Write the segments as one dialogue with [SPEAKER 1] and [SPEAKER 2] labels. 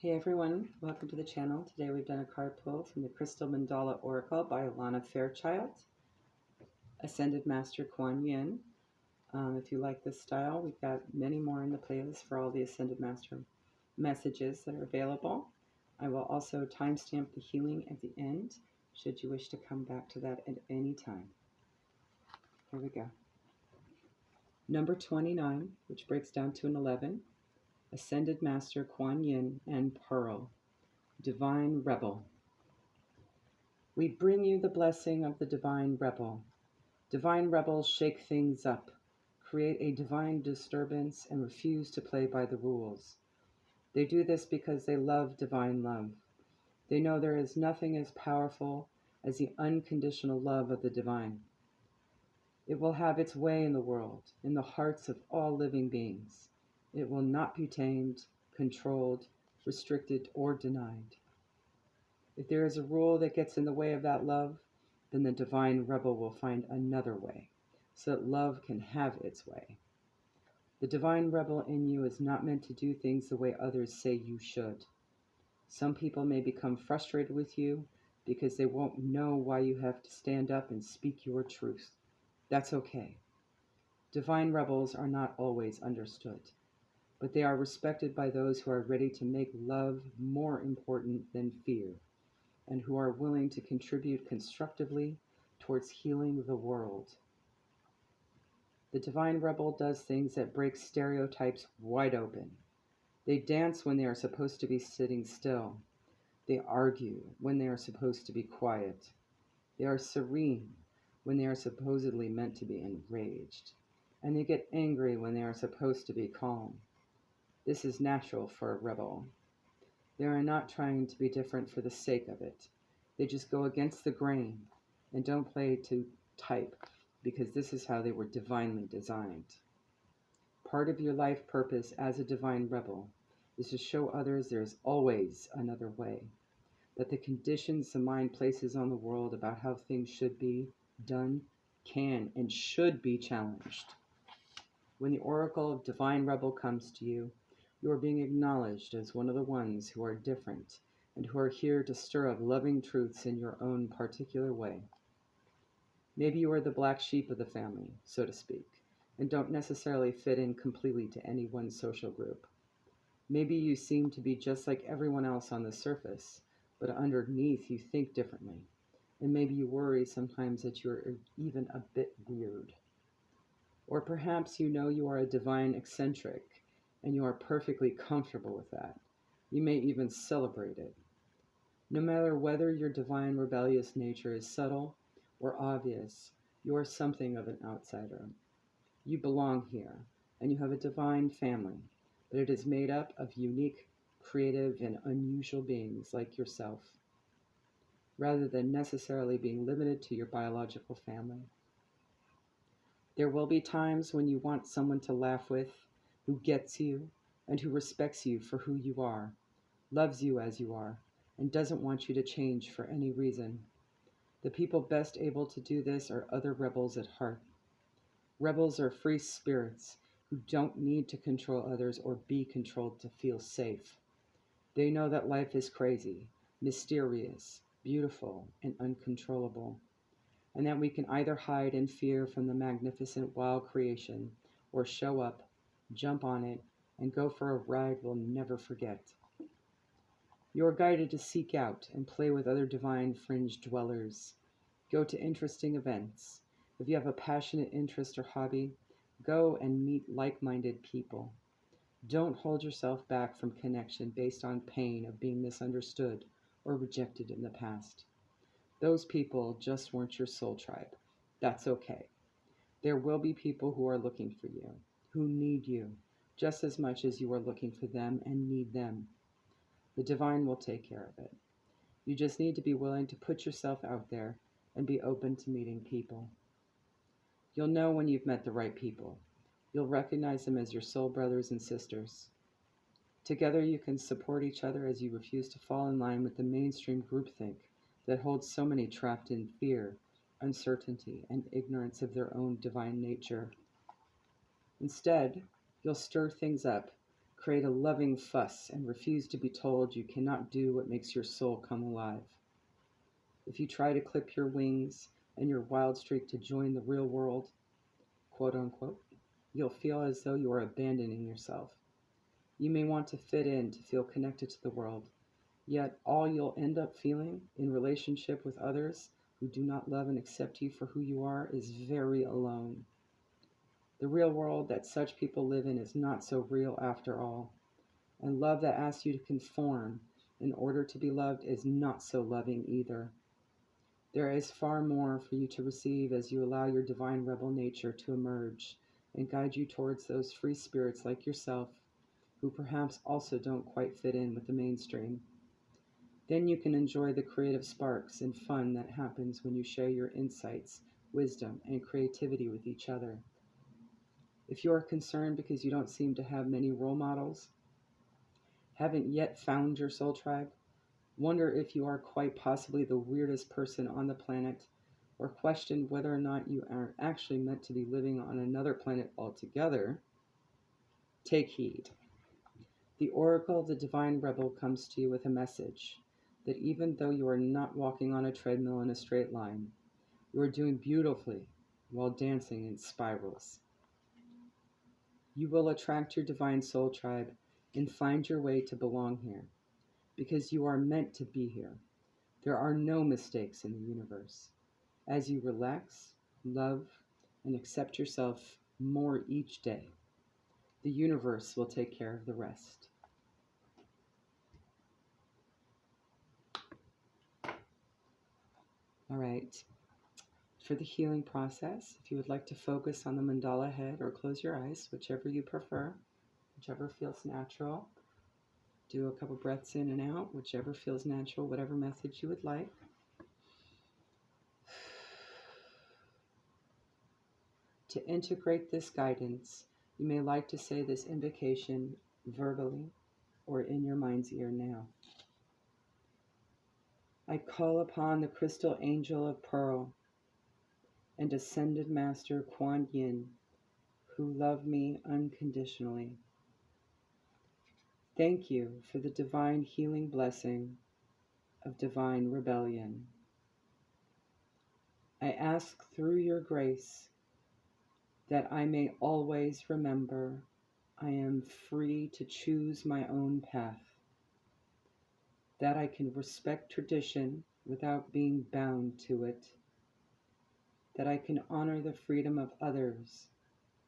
[SPEAKER 1] Hey everyone, welcome to the channel. Today we've done a card pull from the Crystal Mandala Oracle by Alana Fairchild, Ascended Master Kuan. If you like this style, we've got many more in the playlist for all the Ascended Master messages that are available. I will also timestamp the healing at the end, should you wish to come back to that at any time. Here we go. Number 29, which breaks down to an 11, Ascended Master Kuan Yin and Pearl, Divine Rebel. We bring you the blessing of the Divine Rebel. Divine Rebels shake things up, create a divine disturbance, and refuse to play by the rules. They do this because they love divine love. They know there is nothing as powerful as the unconditional love of the divine. It will have its way in the world, in the hearts of all living beings. It will not be tamed, controlled, restricted, or denied. If there is a rule that gets in the way of that love, then the Divine Rebel will find another way, so that love can have its way. The Divine Rebel in you is not meant to do things the way others say you should. Some people may become frustrated with you because they won't know why you have to stand up and speak your truth. That's okay. Divine Rebels are not always understood, but they are respected by those who are ready to make love more important than fear, and who are willing to contribute constructively towards healing the world. The Divine Rebel does things that break stereotypes wide open. They dance when they are supposed to be sitting still. They argue when they are supposed to be quiet. They are serene when they are supposedly meant to be enraged. And they get angry when they are supposed to be calm. This is natural for a rebel. They are not trying to be different for the sake of it. They just go against the grain and don't play to type, because this is how they were divinely designed. Part of your life purpose as a divine rebel is to show others there is always another way, that the conditions the mind places on the world about how things should be done can and should be challenged. When the oracle of Divine Rebel comes to you, you are being acknowledged as one of the ones who are different and who are here to stir up loving truths in your own particular way. Maybe you are the black sheep of the family, so to speak, and don't necessarily fit in completely to any one social group. Maybe you seem to be just like everyone else on the surface, but underneath you think differently. And maybe you worry sometimes that you're even a bit weird. Or perhaps you know you are a divine eccentric, and you are perfectly comfortable with that. You may even celebrate it. No matter whether your divine rebellious nature is subtle or obvious, you are something of an outsider. You belong here, and you have a divine family, but it is made up of unique, creative, and unusual beings like yourself, rather than necessarily being limited to your biological family. There will be times when you want someone to laugh with, who gets you, and who respects you for who you are, loves you as you are, and doesn't want you to change for any reason. The people best able to do this are other rebels at heart. Rebels are free spirits who don't need to control others or be controlled to feel safe. They know that life is crazy, mysterious, beautiful, and uncontrollable, and that we can either hide in fear from the magnificent wild creation or show up, jump on it, and go for a ride we'll never forget. You are guided to seek out and play with other divine fringe dwellers. Go to interesting events. If you have a passionate interest or hobby, go and meet like-minded people. Don't hold yourself back from connection based on pain of being misunderstood or rejected in the past. Those people just weren't your soul tribe. That's okay. There will be people who are looking for you, who need you, just as much as you are looking for them and need them. The divine will take care of it. You just need to be willing to put yourself out there and be open to meeting people. You'll know when you've met the right people. You'll recognize them as your soul brothers and sisters. Together you can support each other as you refuse to fall in line with the mainstream groupthink that holds so many trapped in fear, uncertainty, and ignorance of their own divine nature. Instead, you'll stir things up, create a loving fuss, and refuse to be told you cannot do what makes your soul come alive. If you try to clip your wings and your wild streak to join the real world, quote unquote, you'll feel as though you are abandoning yourself. You may want to fit in to feel connected to the world, yet all you'll end up feeling in relationship with others who do not love and accept you for who you are is very alone. The real world that such people live in is not so real after all, and love that asks you to conform in order to be loved is not so loving either. There is far more for you to receive as you allow your divine rebel nature to emerge and guide you towards those free spirits like yourself who perhaps also don't quite fit in with the mainstream. Then you can enjoy the creative sparks and fun that happens when you share your insights, wisdom, and creativity with each other. If you are concerned because you don't seem to have many role models, haven't yet found your soul tribe, wonder if you are quite possibly the weirdest person on the planet, or question whether or not you are actually meant to be living on another planet altogether, take heed. The oracle of the divine rebel comes to you with a message that even though you are not walking on a treadmill in a straight line, you are doing beautifully while dancing in spirals. You will attract your divine soul tribe and find your way to belong here, because you are meant to be here. There are no mistakes in the universe. As you relax, love, and accept yourself more each day, the universe will take care of the rest. All right. For the healing process, if you would like to focus on the mandala head or close your eyes, whichever you prefer, whichever feels natural, do a couple breaths in and out, whichever feels natural, whatever method you would like. To integrate this guidance, you may like to say this invocation verbally or in your mind's ear now. I call upon the crystal angel of pearl and ascended master Kuan Yin, who love me unconditionally. Thank you for the divine healing blessing of divine rebellion. I ask through your grace that I may always remember I am free to choose my own path, that I can respect tradition without being bound to it, that I can honor the freedom of others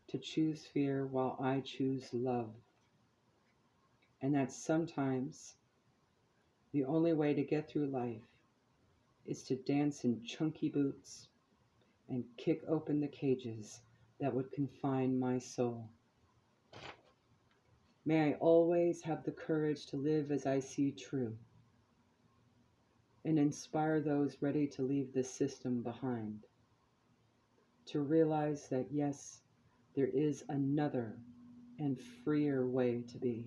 [SPEAKER 1] to choose fear while I choose love, and that sometimes the only way to get through life is to dance in chunky boots and kick open the cages that would confine my soul. May I always have the courage to live as I see true and inspire those ready to leave this system behind, to realize that yes, there is another and freer way to be.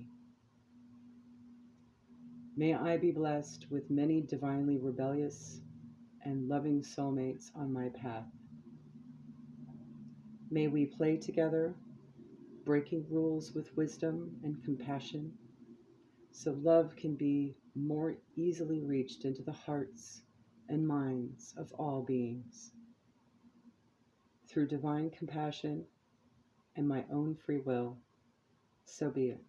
[SPEAKER 1] May I be blessed with many divinely rebellious and loving soulmates on my path. May we play together, breaking rules with wisdom and compassion, so love can be more easily reached into the hearts and minds of all beings. Through divine compassion and my own free will, so be it.